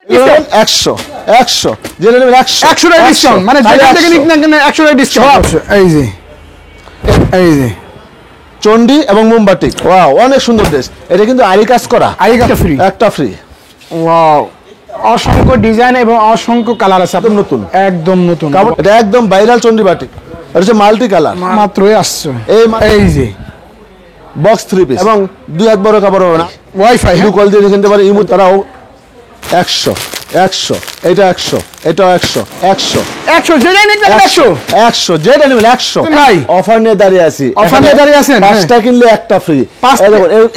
100 100 জেনে নেবেন 100 100 টাকা ডিসকাউন্ট, মানে যেখান থেকে নিক না কেন 100 টাকা ডিসকাউন্ট। এই যে চন্ডি এবং মোমবাটিক, ওয়াও অনেক সুন্দর ড্রেস। এটা কিন্তু আরি কাজ করা, আরি কাজ ফ্রি, একটা ফ্রি। ওয়াও, অসংখ্য ডিজাইন এবং অসংখ্য কালার আছে, একদম নতুন, একদম নতুন। এটা একদম ভাইরাল চন্ডি বাটিক, এটা হচ্ছে মাল্টি কালার, মাত্রই আসছে। এই যে বক্স 3 পিস এবং 2 হাত বড় কাপড় হবে না, ওয়াইফাই ভিডিও কল দিয়ে কিনতে পারে। ইমো তারাও 100 100, এটা 100, এটা 100 100 100 যেটাই নিক না 100 100 যেটা নেবেন 100 ভাই। অফার নিয়ে দাঁড়িয়ে আছি, অফার নিয়ে দাঁড়িয়ে আছেন। 5টা কিনলে একটা ফ্রি,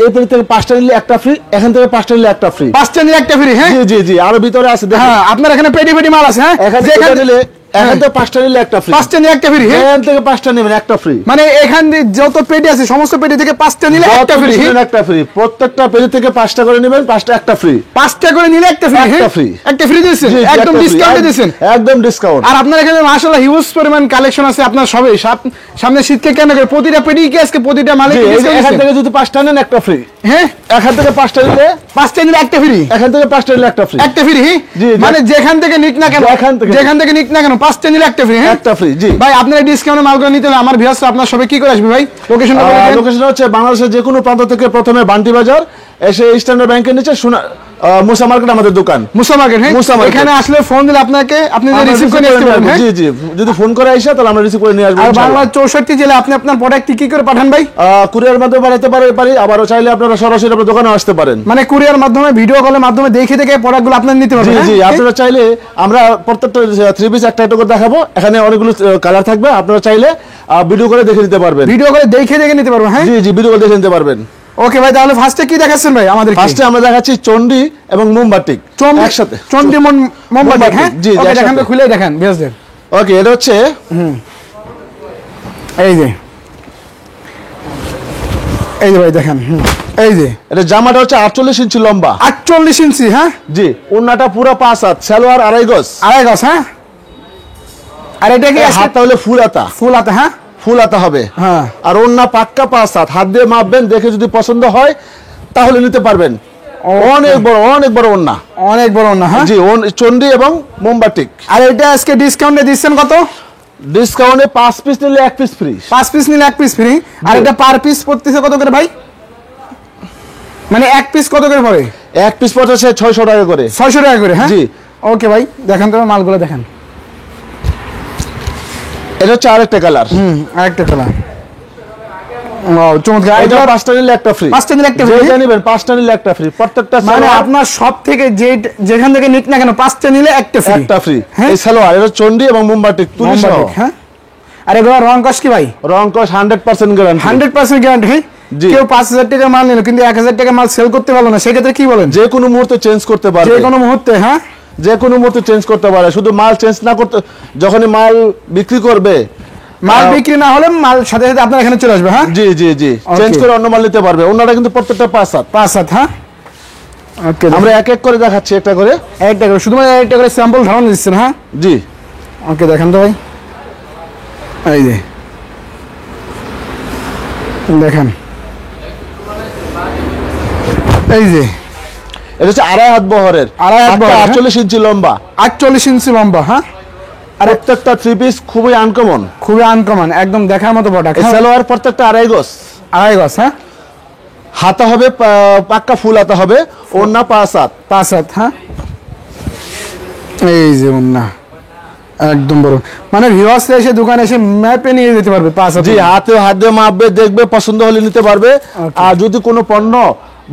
এই থেকে 5টা নিলে একটা ফ্রি, এখান থেকে 5টা নিলে একটা ফ্রি, 5টা নিলে একটা ফ্রি। হ্যাঁ জি জি জি, আরো ভিতরে আছে দেখুন। হ্যাঁ, আপনার এখানে পেটি পেটি মাল আছে। হ্যাঁ, এখান থেকে নিলে এখান থেকে 5টা নিলে একটা ফ্রি, 5টা নিলে একটা ফ্রি। এখান থেকে 5টা নেবেন একটা ফ্রি, মানে এখান দিয়ে যত পেটি আছে সমস্ত পেটি থেকে 5টা নিলে একটা ফ্রি, একটা ফ্রি। প্রত্যেকটা পেজ থেকে 5টা করে নেবেন, 5টা একটা ফ্রি, 5টা করে নিলে একটা ফ্রি, একটা ফ্রি, একটা ফ্রি দিয়েছেন, একদম ডিসকাউন্টে দিয়েছেন, একদম ডিসকাউন্ট। আর আপনার এখানে মাশাআল্লাহ হিউজ পরিমাণ কালেকশন আছে আপনার সবে। সামনে শীতকে কেন করে প্রতিটা পেটি কি আজকে প্রতিটা মালে এখান থেকে যদি 5টা নেন একটা ফ্রি। হ্যাঁ, এখান থেকে 5টা নিলে 5টা নিলে একটা ফ্রি, এখান থেকে 5টা নিলে একটা ফ্রি, একটা ফ্রি। মানে যেখান থেকে নিক না কেন, যেখান থেকে নিক না কেন 5টা নিলে একটা ফ্রি। হ্যাঁ, একটা ফ্রি। জি ভাই, আপনার ডিসকাউন্টে মালগুলো নিতে হলে আমার ভিউয়ার্স আপনার সবে কি করে আসবে ভাই? লোকেশনটা বলে দেন। লোকেশন হচ্ছে বাংলাদেশের যে কোনো প্রান্ত থেকে প্রথমে বান্টি বাজার এসে স্ট্যান্ডার্ড ব্যাংকের নিচে মুসা মার্কেট আমাদের দোকান, মুসা মার্কেট। হ্যাঁ, এখানে আসলে ফোন দিলে আপনাকে আপনি রিসিভ করে নিতে পারবেন। জি জি, যদি ফোন করে আইসা তাহলে আমরা রিসিভ করে নিয়ে আসবো। আর বাংলা 64 জেলা আপনি আপনার প্রোডাক্ট কি করে পাঠান ভাই? কুরিয়ার মাধ্যমে পাঠাতে পারি, আবারও চাইলে আপনারা সরাসরি আপনার দোকানে আসতে পারেন। মানে কুরিয়ার মাধ্যমে, ভিডিও কলের মাধ্যমে দেখে প্রোডাক্টগুলো আপনারা নিতে পারবেন। জি জি, আপনারা চাইলে আমরা প্রত্যেকটা 3 পিস একটা করে দেখাবো, এখানে অনেকগুলো কালার থাকবে, আপনারা চাইলে ভিডিও করে দেখে নিতে পারবেন। ভিডিও করে দেখে নিতে পারবেন। হ্যাঁ জি জি, ভিডিও করে দেখে নিতে পারবেন। ওকে ভাই, তাহলে ফার্স্টে কি দেখাচ্ছেন ভাই আমাদের? ফার্স্টে আমরা দেখাচ্ছি চন্ডি এবং মোমবাটিক একসাথে। চন্ডি মোমবাটিক। হ্যাঁ, জি জি, দেখেন তো, খুলে দেখেন বেসদের। ওকে, এটা হচ্ছে এই যে ভাই দেখেন, এই যে এটা জামাটা হচ্ছে 48 ইঞ্চি লম্বা, 48 ইঞ্চি। হ্যাঁ জি, ওন্নাটা পুরো 5 হাত, সালোয়ার 2.5 গজ। 2.5 গজ। হ্যাঁ, আর এটা কি হাতটা হলে ফুল হাতা, ফুল হাতা? হ্যাঁ, ফুল হাতা হবে। হ্যাঁ, আর ওন্না পাক্কা 5 হাত, হাত দিয়ে মাপবেন, দেখে যদি পছন্দ হয় তাহলে নিতে পারবেন। অনেক বড় ওন্না, অনেক বড় ওন্না। হ্যাঁ জি, চন্ডি এবং মোমবাটিক। আর এটা আজকে ডিসকাউন্টে দিচ্ছেন কত? ডিসকাউন্টে 5 পিস নিলে 1 পিস ফ্রি, 5 পিস নিলে 1 পিস ফ্রি। আর এটা পার পিস পড়তেছে কত করে ভাই? মানে 1 পিস কত করে পড়ে? 1 পিস পড়ছে 600 টাকা করে। 600 টাকা করে। হ্যাঁ জি। ওকে ভাই, দেখেন তো মালগুলো দেখেন। এটা হচ্ছে আরেকটা কালার, আরেকটা কালার। ওয়াও, চমৎকার। এটা 5টা নিলে একটা ফ্রি, 5টা নিলে একটা ফ্রি। যেটা নেবেন 5টা নিলে একটা ফ্রি, প্রত্যেকটা মানে আপনার সব থেকে যেখান থেকে নিক না কেন 5টা নিলে একটা ফ্রি, একটা ফ্রি। এই সালোয়ার, এটা চন্ডি এবং মোমবাটিক তুলি সহ। হ্যাঁ, আর এগুলো রং কস কি ভাই? রং কস 100% গ্যারান্টি, 100% গ্যারান্টি। হ্যাঁ, কেউ 5000 টাকা মাল নিল কিন্তু 1000 টাকা মাল সেল করতে পারলো না, সেক্ষেত্রে কি বলেন? যে কোনো মুহূর্তে চেঞ্জ করতে পারবে, যে কোনো মুহূর্তে। হ্যাঁ, যে কোনো মুহূর্তে চেঞ্জ করতে পারে, শুধু মাল চেঞ্জ না করতে, যখনই মাল বিক্রি করবে, মাল বিক্রি না হলে মাল সাথে সাথে আপনার এখানে চলে আসবে। হ্যাঁ, জি জি জি, চেঞ্জ করে অন্য মাল নিতে পারবে। ওনারা কিন্তু প্রত্যেকটা 5 হাত। 5 হাত। হ্যাঁ, ওকে, আমরা এক এক করে দেখাচ্ছি, একটা করে শুধুমাত্র একটা করে স্যাম্পল ধারণা দিচ্ছেন। হ্যাঁ জি, ওকে, দেখেন তো ভাই, এই যে দেখেন, এই যে এটা হচ্ছে 2.5 হাত বহরের, 2.5 হাত বহরের, 48 ইঞ্চি লম্বা, 48 ইঞ্চি লম্বা। হ্যাঁ, আর প্রত্যেকটা 3 পিস খুবই আনকমন, খুবই আনকমন, একদম দেখার মতো প্রোডাক্ট। সালোয়ার প্রত্যেকটা 2.5 গজ, 2.5 গজ। হ্যাঁ, হাতা হবে পাক্কা ফুল হাতা হবে, ওন্না 5 হাত। 5 হাত। হ্যাঁ, এই যে ওন্না একদম বড়, মানে ভিউয়ার্স এসে দোকানে এসে ম্যাপে নিয়ে যেতে পারবে 5 হাত। জি, হাত দিয়ে মাপবে, দেখবে, পছন্দ হলে নিতে পারবে। আর যদি কোনো পণ্য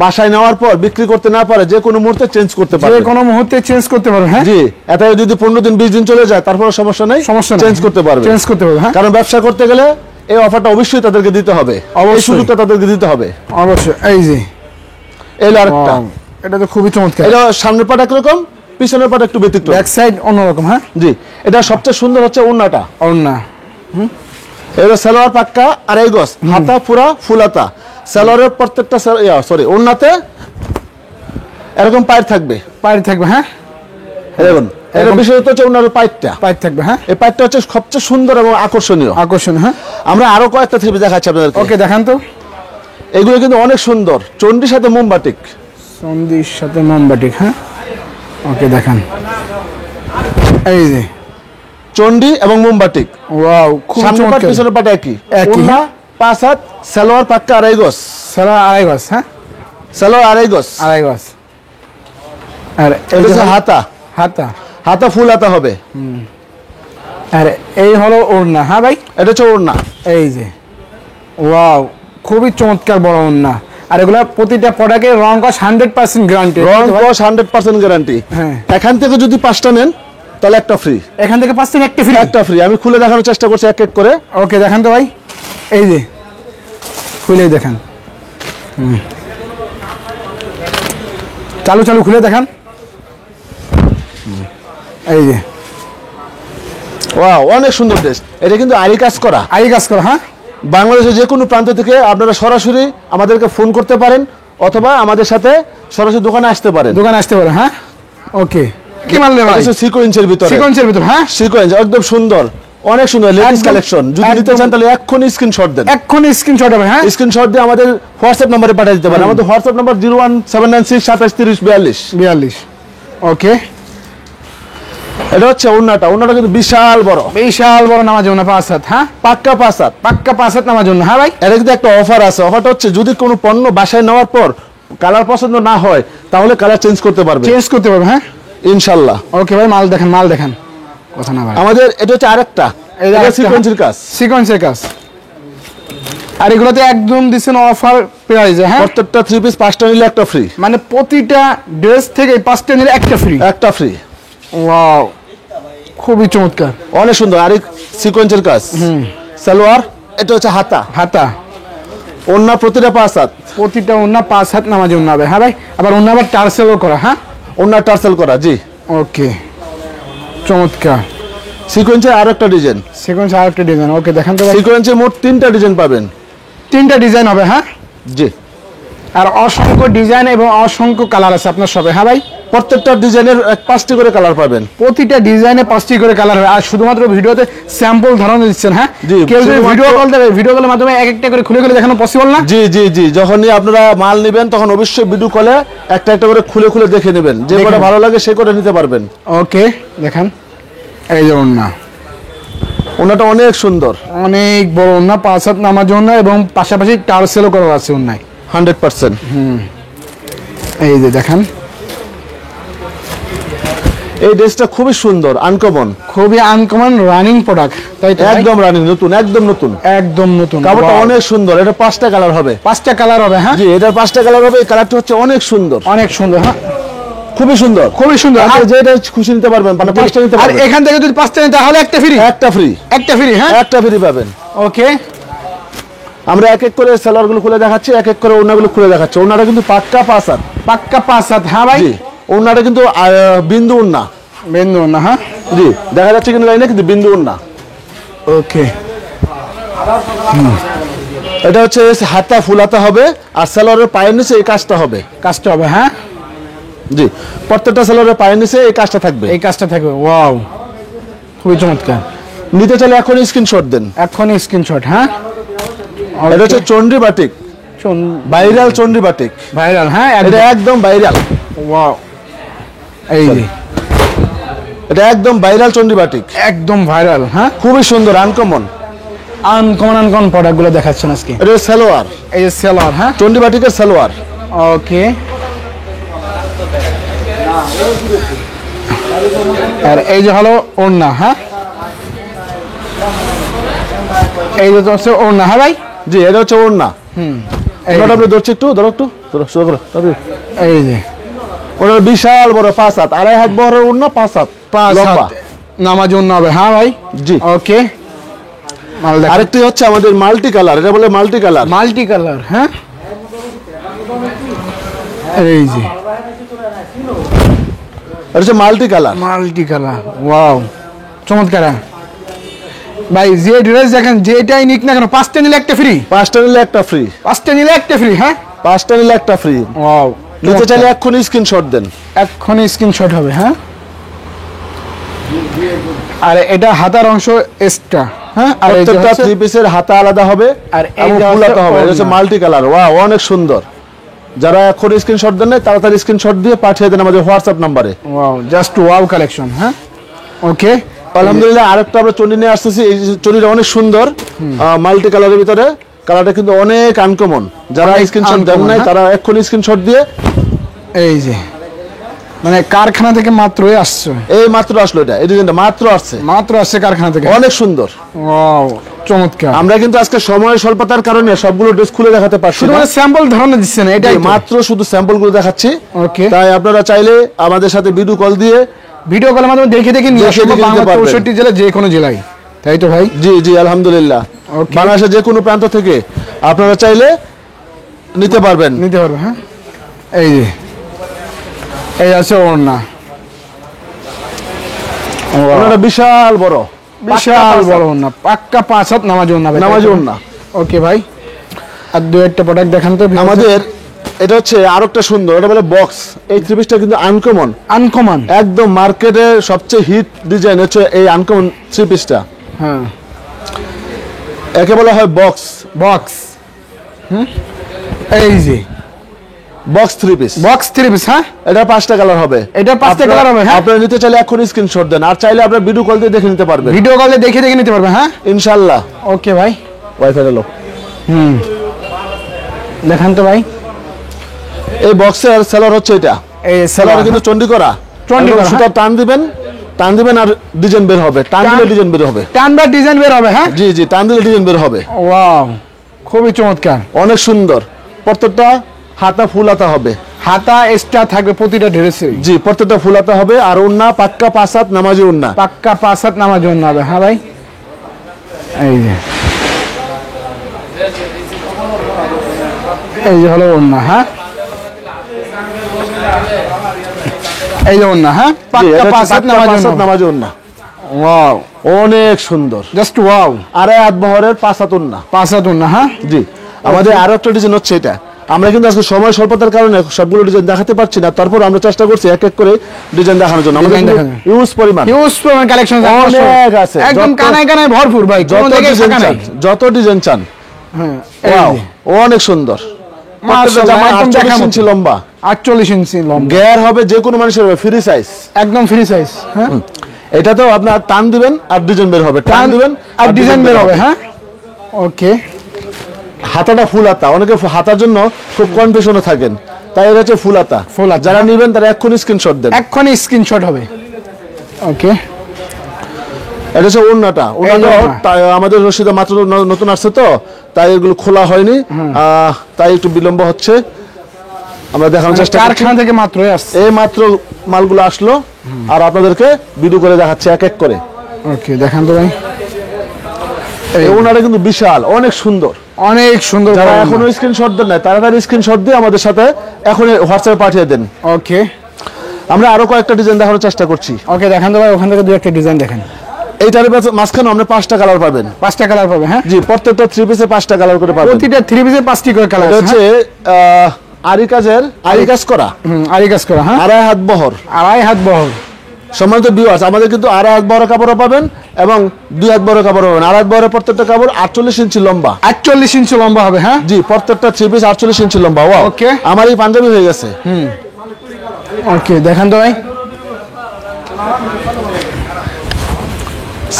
বাসায় নেওয়ার পর বিক্রি করতে না পারে, যে কোনো মুহূর্তে চেঞ্জ করতে পারবে, যে কোনো মুহূর্তে চেঞ্জ করতে পারবে। হ্যাঁ জি, এটা যদি 15 দিন 20 দিন চলে যায় তারপর সমস্যা নেই, চেঞ্জ করতে পারবে, চেঞ্জ করতে পারবে। হ্যাঁ, কারণ ব্যবসা করতে গেলে এই অফারটা অবশ্যই তাদেরকে দিতে হবে, এই সুযোগটা তাদেরকে দিতে হবে অবশ্যই। এই যে এলো আরেকটা, এটা তো খুবই চমৎকার। এটা সামনের পাট একরকম, পিছনের পাট একটু ব্যতিক্রম, ব্যাক সাইড অন্যরকম। হ্যাঁ জি, এটা সবচেয়ে সুন্দর হচ্ছে ওন্নাটা। ওন্না এটা সালোয়ার পাক্কা 2.5 গজ, হাতা পুরা ফুল হাতা, সালোয়ারের প্রত্যেকটা ওন্নাতে এরকম পায়ের থাকবে, হ্যাঁ, দেখুন, এটা বিশেষত হচ্ছে ওনার পাইপটা থাকবে। হ্যাঁ, এই পাইপটা হচ্ছে সবচেয়ে সুন্দর এবং আকর্ষণীয়। হ্যাঁ, আমরা আরো কয়েকটা থ্রি পিস দেখাচ্ছি আপনাদেরকে। ওকে, দেখান তো। এগুলো কিন্তু অনেক সুন্দর, চন্ডির সাথে মোমবাটিক, চন্ডির সাথে মোমবাটিক। হ্যাঁ, ওকে দেখেন, এই যে চন্ডি এবং মোমবাটিক। ওয়াও, খুব সামনে পাট চমৎকার। পিছনের পাট একই। একই, ওড়না 5 হাত, সালোয়ার পাক্কা 2.5 গজ। সালোয়ার 2.5 গজ, হ্যাঁ সালোয়ার 2.5 গজ। 2.5 গজ। আর এই এটা যে হচ্ছে হাতা, হাতা, হাতা ফুল হাতা হবে। আর এই হলো ওড়না, হ্যাঁ ভাই, এটা হচ্ছে ওড়না। এই যে ওয়াও, খুবই চমৎকার বড় ওড়না। আর এগুলা প্রতিটা প্রোডাক্টের রং কস 100% গ্যারান্টি। রং কস 100% গ্যারান্টি। হ্যাঁ। এখান থেকে যদি 5টা নেন তাহলে একটা ফ্রি। এখান থেকে 5 একটা ফ্রি। একটা ফ্রি। আমি খুলে দেখানোর চেষ্টা করছি এক এক করে। ওকে দেখান তো ভাই, এই যে খুলে দেখান। চালু চালু খুলে দেখান। এই যে ওয়াও, অনেক সুন্দর ড্রেস। এটা কিন্তু আরি কাজ করা। আই কাজ করো, হ্যাঁ বাংলাদেশের যে কোনো প্রান্ত থেকে আপনারা সরাসরি আমাদেরকে ফোন করতে পারেন অথবা আমাদের সাথে সরাসরি দোকানে আসতে পারেন। দোকানে আসতে পারো, হ্যাঁ ওকে। কি মানলে ভাই? সিকোয়েন্সের ভিতরে। সিকোয়েন্সের ভিতর, হ্যাঁ সিকোয়েন্স একদম সুন্দর, অনেক সুন্দর লেডিস একদম, কালেকশন। যদি নিতে একদম। চান তাহলে এক্ষুনি স্ক্রিনশট দেন। এক্ষুনি স্ক্রিনশট হবে, হ্যাঁ স্ক্রিনশট দিয়ে আমাদের হোয়াটসঅ্যাপ নম্বরে পাঠিয়ে দিতে পারেন। আমাদের হোয়াটসঅ্যাপ নম্বর 01796 2730 42। 42। ওকে, এটা হচ্ছে ওড়নাটা। ওড়নাটা কিন্তু বিশাল বড়, বিশাল বড় নামাজ জন্য 5 হাত, হ্যাঁ পাক্কা 5 হাত। পাক্কা 5 হাত নামাজ জন্য, হ্যাঁ ভাই। এটা কিন্তু একটা অফার আছে। অফারটা হচ্ছে যদি কোনো পণ্য বাসায় নেওয়ার পর কালার পছন্দ না হয় তাহলে কালার চেঞ্জ করতে পারবে চেঞ্জ করতে পারবে, হ্যাঁ ইনশাআল্লাহ। ওকে ভাই, মাল দেখেন, মাল দেখেন, কথা না ভাই। আমাদের এটা হচ্ছে আরেকটা, এই এটা আরেকটা, সিকোয়েন্সের কাজ। সিকোয়েন্সের কাজ। আর এগুলোতে একদম দিচ্ছেন অফার প্রাইসে, হ্যাঁ প্রত্যেকটা 3 পিস 5টা নিলে একটা ফ্রি। মানে প্রতিটা ড্রেস থেকে 5টা নিলে একটা ফ্রি। একটা ফ্রি। ওয়াও, খুবই চমৎকার, অনেক সুন্দর। আরেক সিকোয়েন্সের কাজ। সালোয়ার, এটা হচ্ছে হাতা। হাতা, ওড়না প্রতিটা 5 হাত। প্রতিটা ওন্না 5 হাত নামাজ ওন্না হবে, হ্যাঁ ভাই। আবার ওন্না আবার টার্সেলও করা, হ্যাঁ ওড়না টার্সেল করা, জি। ওকে, চমৎকার। সিকোয়েন্সের আরেকটা ডিজাইন। সিকোয়েন্স আরেকটা ডিজাইন। ওকে দেখান তো ভাই। সিকোয়েন্সের মোট 3টা ডিজাইন পাবেন। 3টা ডিজাইন হবে, হ্যাঁ জি। আর অসংখ্য ডিজাইন এবং অসংখ্য কালার আছে আপনার শপে, হ্যাঁ ভাই। প্রত্যেকটা ডিজাইনের 5টি করে কালার পাবেন। প্রতিটা ডিজাইনে 5টি করে কালার হবে। আর শুধুমাত্র ভিডিওতে স্যাম্পল ধারণা দিচ্ছেন, হ্যাঁ জি, কেউ যদি শুধুমাত্র- ভিডিও কল দেবে, ভিডিও কলের মাধ্যমে এক একটা করে খুলে খুলে দেখানো পসিবল না? জি জি জি, যখনই আপনারা মাল নেবেন তখন অবশ্যই ভিডিও কলে একটা একটা করে খুলে খুলে দেখে নেবেন। যে দেখে কটা নেবেন। ভালো লাগে সে কটা নিতে পারবেন। ওকে দেখান, এই যে ওন্না, ওনাটা অনেক সুন্দর, অনেক বড় ওন্না, 5 হাত নামার জন্য এবং পাশাপাশি টার্সেলও করা আছে ওন্নায়। 100%। এই যে দেখেন, এই ড্রেসটা খুবই সুন্দর, আনকমন, খুবই আনকমন রানিং প্রোডাক্ট, তাই তো ভাই? একদম রানিং, নতুন, একদম নতুন। একদম নতুন। কাপড়টা Wow! অনেক সুন্দর। এটা 5টা কালার হবে। 5টা কালার হবে, হ্যাঁ জি, এটার 5টা কালার হবে। এই কালারটা হচ্ছে অনেক সুন্দর, অনেক সুন্দর, হ্যাঁ খুবই সুন্দর, খুবই সুন্দর। আপনি আর- যেটা খুশি নিতে পারবেন, মানে 5টা নিতে আর পারবেন। এখান থেকে যদি 5টা নেন তাহলে একটা ফ্রি। একটা ফ্রি, একটা ফ্রি, হ্যাঁ একটা ফ্রি পাবেন। ওকে। আমরা এক এক করে সালোয়ারগুলো খুলে দেখাচ্ছি, এক এক করে ওড়নাগুলো খুলে দেখাচ্ছি। ওড়নাটা কিন্তু পাক্কা 5 হাত। পাক্কা 5 হাত, হ্যাঁ ভাই। জি, ওড়নাটা কিন্তু বিন্দু ওড়না। বিন্দু না, হ্যাঁ জি, দেখা যাচ্ছে কিন্তু লাইনে কিন্তু বিন্দু ওড়না। ওকে। এটা হচ্ছে হাতা ফুল হাতা হবে আর সালোয়ারের পায়ের নিচে এই কাজটা হবে। কাজটা হবে, হ্যাঁ জি, প্রত্যেকটা সালোয়ারের পায়ের নিচে এই কাজটা থাকবে। এই কাজটা থাকবে। ওয়াও, খুবই চমৎকার। নিতে চাইলে এখন স্ক্রিনশট দেন। এখন স্ক্রিনশট, হ্যাঁ এটা হচ্ছে চন্ডি বাটিক, ভাইরাল চন্ডি বাটিক। ভাইরাল, হ্যাঁ এটা একদম ভাইরাল। ওয়াও, এই যে এটা একদম ভাইরাল চন্ডি বাটিক, একদম ভাইরাল, হ্যাঁ খুবই সুন্দর, আনকমন। আনকমন প্রোডাক্টগুলো দেখাচ্ছেন আজকে। এটা সালোয়ার, এই যে সেলার, হ্যাঁ চন্ডি বাটিকের সালোয়ার। ওকে। আর এই যে হলো ওড়না, হ্যাঁ এই যে হচ্ছে ওড়না, হ্যাঁ ভাই। জি, এটা হচ্ছে ওড়না। এই ওটা আপনি ধরছি একটু, ধরো একটু, ধরো শুরু করো। এই যে ওটা বিশাল বড় 5 হাত, 2.5 হাত বড় ওড়না, 5 হাত 5 লম্বা। হাত নামাজ ওড়না হবে, হ্যাঁ ভাই। জি, ওকে। মাল দেখ, আরেকটি হচ্ছে আমাদের মাল্টি কালার, এটা বলে মাল্টি কালার। মাল্টি কালার, হ্যাঁ এই যে এটা হচ্ছে multi colour. Multi colour. Wow, চমৎকার। ভাই যে ড্রেস দেখেন, যেটাই নিক না কেন 5টা নিলে একটা ফ্রি। 5টা নিলে একটা ফ্রি। 5টা নিলে একটা ফ্রি, হ্যাঁ 5টা নিলে একটা ফ্রি। ওয়াও, নিতে চাইলে এক্ষুনি স্ক্রিনশট দেন। এক্ষুনি স্ক্রিনশট হবে, হ্যাঁ। আর এটা হাতার অংশ এক্সট্রা, হ্যাঁ আর এই যে প্রত্যেকটা হচ্ছে- 3 পিসের হাতা আলাদা হবে আর এই এবং যে ফুল হচ্ছে হাতা হবে। এটা হচ্ছে ওড়না। Multi colour. ওয়াও, অনেক সুন্দর। যারা এখন স্ক্রিনশট দেন নাই তাড়াতাড়ি স্ক্রিনশট দিয়ে পাঠিয়ে দেন আমাদের হোয়াটসঅ্যাপ নাম্বারে। Wow, just wow collection. হ্যাঁ, ওকে, আলহামদুলিল্লাহ। আরেকটা আমরা চন্ডি নিয়ে আসতেছি। এই চন্ডিটা অনেক সুন্দর, মাল্টি কালারের ভিতরে। কালারটা কিন্তু অনেক আনকমন। যারা স্ক্রিনশট দেন নাই তারা এখন স্ক্রিনশট দিয়ে, এই যে মানে কারখানা থেকে মাত্রই আসছে, এই মাত্র আসলো এটা, এই ডিজাইনটা মাত্র আসছে কারখানা থেকে। অনেক সুন্দর। ওয়াও, চমৎকার। আমরা কিন্তু আজকে সময়ের স্বল্পতার কারণে সবগুলো ড্রেস খুলে দেখাতে পারছি শুধু না, স্যাম্পল ধরনের দিচ্ছেন, এটাই তো? মাত্র শুধু স্যাম্পল গুলো দেখাচ্ছি। ওকে, তাই আপনারা চাইলে আমাদের সাথে ভিডিও কল দিয়ে, ভিডিও কলের মাধ্যমে দেখে দেখে নিয়ে আসবো বাংলা 64 জেলা, যে কোনো জেলায়, তাই তো ভাই? জি জি আলহামদুলিল্লাহ। Okay. বাংলাদেশের যে কোনো প্রান্ত থেকে আপনারা চাইলে নিতে পারবেন। হ্যাঁ, এই যে এই আছে ওড়না, ওনারা বিশাল বড় ওড়না, পাক্কা 5 হাত নামাজ ওড়না ভাই, নামাজি ওড়না। ওকে ভাই, আর দু একটা প্রোডাক্ট দেখান তো। আমাদের এটা হচ্ছে আরেকটা সুন্দর, এটা বলে বক্স। এই থ্রি পিসটা কিন্তু আনকমন, একদম মার্কেটের সবচেয়ে হিট ডিজাইন হচ্ছে এই আনকমন থ্রি পিসটা। হ্যাঁ, একে বলা হয় বক্স। এই যে বক্স থ্রি পিস। হ্যাঁ, এটা 5টা কালার হবে। এটা 5টা কালার হবে। হ্যাঁ, আপনারা নিতে চাইলে এখন স্ক্রিনশট দেন, আর চাইলে আপনারা ভিডিও কল দিয়ে দেখে নিতে পারবেন। ভিডিও কলে দেখে দেখে নিতে পারবেন। হ্যাঁ, ইনশাআল্লাহ। ওকে ভাই, ওয়াইফাই গেল। দেখান তো ভাই। এই বক্সের সেলার হচ্ছে এটা। এই সেলার কিন্তু চন্ডি করা। সুতা টান দিবেন আর ডিজাইন বের হবে। টান দিলে ডিজাইন বের হবে। ডিজাইন বের হবে। হ্যাঁ, জি জি, টান দিলে ডিজাইন বের হবে। ওয়াও, খুবই চমৎকার, অনেক সুন্দর। প্রত্যেকটা হাতা ফুল হাতা হবে। হাতা এক্সট্রা থাকবে প্রতিটা ড্রেসে। জি, প্রত্যেকটা ফুল হাতা হবে। আর ওন্না পাক্কা 5 হাত নামাজি ওন্না। পাক্কা 5 হাত নামাজ ওড়না হবে। হ্যাঁ ভাই, এই যে হলো ওড়না। হ্যাঁ, এই যে ওড়না। হ্যাঁ, পাক্কা 5 হাত নামাজি ওন্না। ওয়াও, অনেক সুন্দর, জাস্ট ওয়াও। আড়াই হাত বহরের 5 হাত ওন্না। 5 হাত ওড়না। হ্যাঁ, জি। আমাদের আরো একটা ডিজাইন হচ্ছে এটা। আমরা কিন্তু আজকে সময় স্বল্পতার কারণে সবগুলো ডিজাইন দেখাতে পারছি না, তারপর আমরা চেষ্টা করছি এক এক করে ডিজাইন দেখানোর জন্য। আমাদের ইউজ পরিমাণ কালেকশন অনেক আছে, একদম কানায় কানায় ভরপুর ভাই, যত ডিজাইন চান। ওয়াও, অনেক সুন্দর। মাশাআল্লাহ, একদম 48 ইঞ্চি লম্বা, 48 ইঞ্চি লম্বা। গেয়ার হবে যে কোনো মানুষের হবে, ফ্রি সাইজ, একদম ফ্রি সাইজ। হ্যাঁ, এটা তো আপনার টান দিবেন আর ডিজাইন বের হবে, টান দিবেন আর ডিজাইন বের হবে। হ্যাঁ, ওকে। হাতাটা ফুল হাতা। অনেকে হাতার জন্য খুব কনফিউশনে থাকেন, তাই এটা হচ্ছে ফুল হাতা। যারা নেবেন তারা এক্ষুনি স্ক্রিনশট দেন, এক্ষুনি স্ক্রিনশট হবে। ওকে, এটা হচ্ছে ওড়নাটা। আমাদের রশিদা মাত্র নতুন আসছে তো, তাই এগুলো খোলা হয়নি, তাই একটু বিলম্ব হচ্ছে। আমরা দেখানোর চেষ্টা করছি। কারখানা থেকে মাত্রই আসছে, এই মাত্র মালগুলো আসলো, আর আপনাদেরকে ভিডিও করে দেখাচ্ছে এক এক করে। ওকে, দেখান তো ভাই। এই ওড়নাটা কিন্তু বিশাল, অনেক সুন্দর। যারা এখনো স্ক্রিনশট দেন না তারা স্ক্রিনশট দিয়ে আমাদের সাথে এখন হোয়াটসঅ্যাপে পাঠিয়ে দেন। ওকে, আমরা আরো কয়েকটা ডিজাইন দেখানোর চেষ্টা করছি। ওকে, দেখান তো ভাই, ওখান থেকে দুই একটা ডিজাইন দেখেন। এইটার মাঝখানে আপনি 5টা কালার পাবেন। 5টা কালার পাবে। হ্যাঁ, জি, প্রত্যেকটা থ্রি পিসে 5টা কালার করে পাবেন। প্রতিটা থ্রি পিসে 5টি করে কালার আছে। হচ্ছে আরি কাজ করা। হ্যাঁ, আড়াই হাত বহর। সম্মানিত ভিউয়ার্স, আমাদের কিন্তু আড়াই হাত বহর কাপড়ও পাবেন এবং 2 হাত বহর কাপড় পাবেন। আড়াই হাত বহরের প্রত্যেকটা কাপড় 48 ইঞ্চি লম্বা। 48 ইঞ্চি লম্বা হবে। হ্যাঁ, জি, প্রত্যেকটা থ্রি পিস 48 ইঞ্চি লম্বা। ওয়াও, ওকে। আমার এই পাঞ্জাবি হয়ে গেছে। ওকে, দেখান তো ভাই।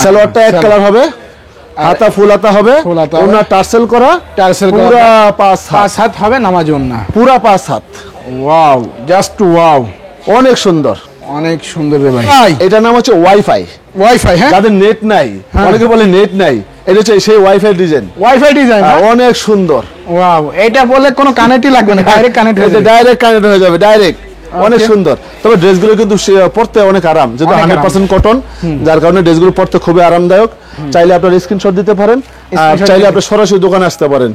সালোয়ারটা এক কালার হবে, হাতা ফুল হাতা হবে, ওন্না টার্সেল করা, পুরো 5 হাত হবে নামাজ ওন্না, পুরো 5 হাত। ওয়াও, জাস্ট ওয়াও, অনেক সুন্দর, অনেক সুন্দর রে ভাই। এটার নাম হচ্ছে ওয়াইফাই। হ্যাঁ, যাদের নেট নাই, অনেকে বলে নেট নাই, এটা হচ্ছে সেই ওয়াইফাই ডিজাইন। অনেক সুন্দর। ওয়াও, এটা বলে কোনো কানেক্টই লাগবে না, ডাইরেক্ট কানেক্ট হয়ে যাবে ডাইরেক্ট। অনেক সুন্দর। তবে ড্রেসগুলো কিন্তু পরতে অনেক আরাম, যেহেতু 100% কটন, যার কারণে ড্রেসগুলো পরতে খুবই আরামদায়ক। চাইলে আপনারা স্ক্রিনশট দিতে পারেন, আর চাইলে আপনি সরাসরি দোকানে আসতে পারেন।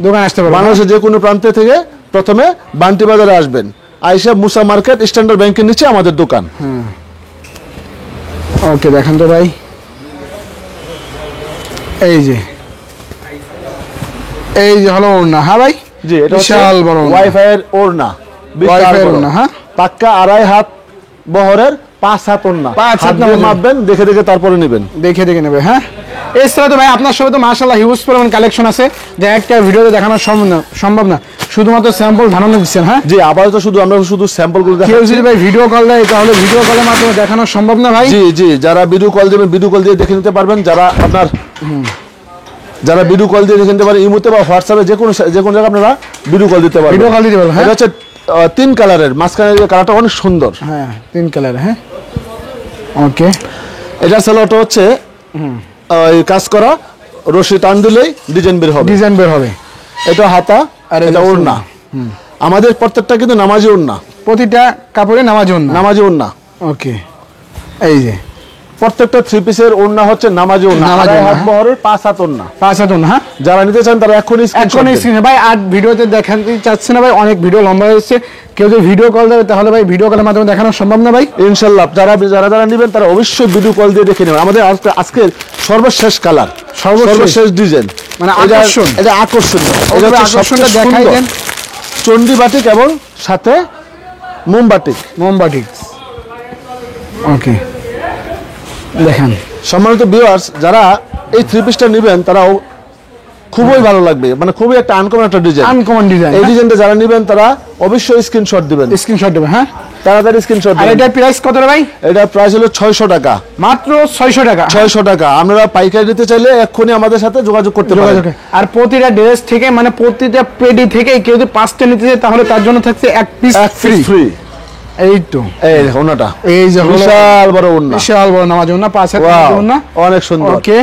বাংলাদেশের যে কোনো প্রান্ত থেকে প্রথমে বান্টি বাজারে আসবেন, আইসা মুসা মার্কেট স্ট্যান্ডার্ড ব্যাংকের নিচে আমাদের দোকান। ওকে, দেখেন তো ভাই। এই যে হলো ওড়না। হ্যাঁ ভাই, জি, এটা বিশাল বড় ওয়াইফাই এর ওড়না। হ্যাঁ, পাক্কা আড়াই হাত বহরের 5 হাত ওড়না। 5 হাত মাপবেন, দেখে দেখে তারপরে নেবেন। দেখে নেবে। হ্যাঁ, এছাড়া তো ভাই আপনার সঙ্গে তো মাশাআল্লাহ হিউজ পরিমাণ কালেকশন আছে, যে একটা ভিডিওতে দেখানো সম্ভব না, শুধুমাত্র স্যাম্পল ধারণা দিচ্ছেন। হ্যাঁ জি, আপাতত আমরা শুধু স্যাম্পলগুলো কেউ দেখাচ্ছি। যদি ভাই ভিডিও কল দেয় তাহলে ভিডিও কলের মাধ্যমে দেখানো সম্ভব না ভাই? জি জি, যারা ভিডিও কল দিবেন ভিডিও কল দিয়ে দেখে নিতে পারবেন, যারা ভিডিও কল দিয়ে দেখে নিতে পারেন, ইমোতে বা হোয়াটসঅ্যাপে যে কোনো জায়গায় আপনারা ভিডিও কল দিতে পারবেন। ভিডিও কল দিতে পারবেন। হ্যাঁ, এটা হচ্ছে 3 কালারের, মাঝখানের কালারটা অনেক সুন্দর। হ্যাঁ 3 কালার। হ্যাঁ ওকে, এটা সেলোটা হচ্ছে এই কাজ করা, রশি টান দিলেই ডিজাইন বের হবে। এটা হাতা আর এটা ওড়না। আমাদের প্রত্যেকটা কিন্তু নামাজি ওড়না, প্রতিটা কাপড়ে নামাজি ওড়না। ওকে, এই যে প্রত্যেকটা 3 পিসের ওড়না হচ্ছে নামাজি ওড়না, হাত বহরের 5 হাত ওড়না। 5 হাত ওড়না। হ্যাঁ, যারা নিতে চান তারা এখনই স্ক্রিনে ভাই আর ভিডিওতে দেখাতে চাচ্ছে না ভাই, অনেক ভিডিও লম্বা হয়েছে, কেউ যদি ভিডিও কল দেবে তাহলে ভাই ভিডিও কলের মাধ্যমে দেখানো সম্ভব না ভাই? ইনশাআল্লাহ যারা নেবেন তারা অবশ্যই ভিডিও কল দিয়ে দেখে নেবেন। আমাদের আজকের সর্বশেষ কালার, সর্বশেষ ডিজাইন, মানে আকর্ষণ, এটা আকর্ষণীয়। এটা আকর্ষণটা দেখাই দেন। চন্ডি বাটিক এবং সাথে মোমবাটিক। ওকে, দেখেন সম্মানিত ভিউয়ার্স, যারা এই 3 পিসটা নেবেন তারাও খুবই ভালো লাগবে, মানে খুবই একটা আনকমন একটা ডিজাইন। এই ডিজাইনটা যারা নেবেন তারা অবশ্যই স্ক্রিনশট দিবেন। হ্যাঁ, তাড়াতাড়ি স্ক্রিনশট দিবেন। আর এটার প্রাইস কত রে ভাই? এটা প্রাইস হলো 600 টাকা, মাত্র 600 টাকা। 600 টাকা। আপনারা পাইকারি নিতে চাইলে এক্ষুনি আমাদের সাথে যোগাযোগ করতে পারেন। আর প্রতিটা ড্রেস থেকে, মানে প্রতিটা পেডি থেকে কেউ যদি 5টা নিতে চায় তাহলে তার জন্য থাকছে 1 পিস ফ্রি। এই তো এই ওন্নাটা, এই যে বিশাল বড় ওন্না, বিশাল বড় নামাজ ওন্না, 5 হাত ওন্না, অনেক সুন্দর। ওকে,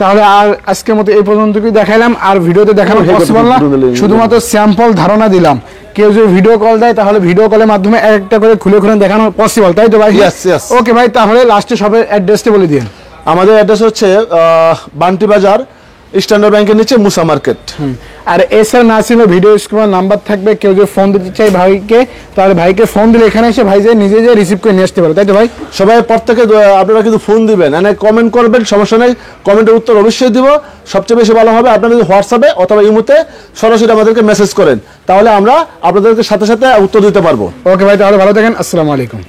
তাহলে আর আজকের মতো এই পর্যন্তই দেখাইলাম, আর ভিডিওতে দেখানো পসিবল না, শুধুমাত্র স্যাম্পল ধারণা দিলাম। কেউ যদি ভিডিও কল দেয় তাহলে ভিডিও কলের মাধ্যমে একটা করে খুলে দেখানো পসিবল, তাই তো ভাই? ওকে ভাই, তাহলে লাস্টে সবের অ্যাড্রেসটা বলে দিন। আমাদের অ্যাড্রেস হচ্ছে বান্টি বাজার, স্ট্যান্ডার্ড ব্যাংকের নিচে মুসা মার্কেট। আর এসআর নাসিমের ভিডিও স্ক্রিনে নাম্বার থাকবে, কেউ যদি ফোন দিতে চাই ভাইকে তাহলে ভাইকে ফোন দিলে এখানে এসে ভাই নিজে রিসিভ করে নিয়ে আসতে পারে, তাই তো ভাই? সবাই প্রত্যেকে আপনারা কিন্তু ফোন দিবেন, কমেন্ট করবেন, সমস্যা নেই, কমেন্টের উত্তর অবশ্যই দিব। সবচেয়ে বেশি ভালো হবে আপনারা যদি হোয়াটসঅ্যাপে অথবা ইমোতে সরাসরি আমাদেরকে মেসেজ করেন, তাহলে আমরা আপনাদেরকে সাথে সাথে উত্তর দিতে পারবো। ওকে ভাই, তাহলে ভালো থাকেন, আসসালামু আলাইকুম।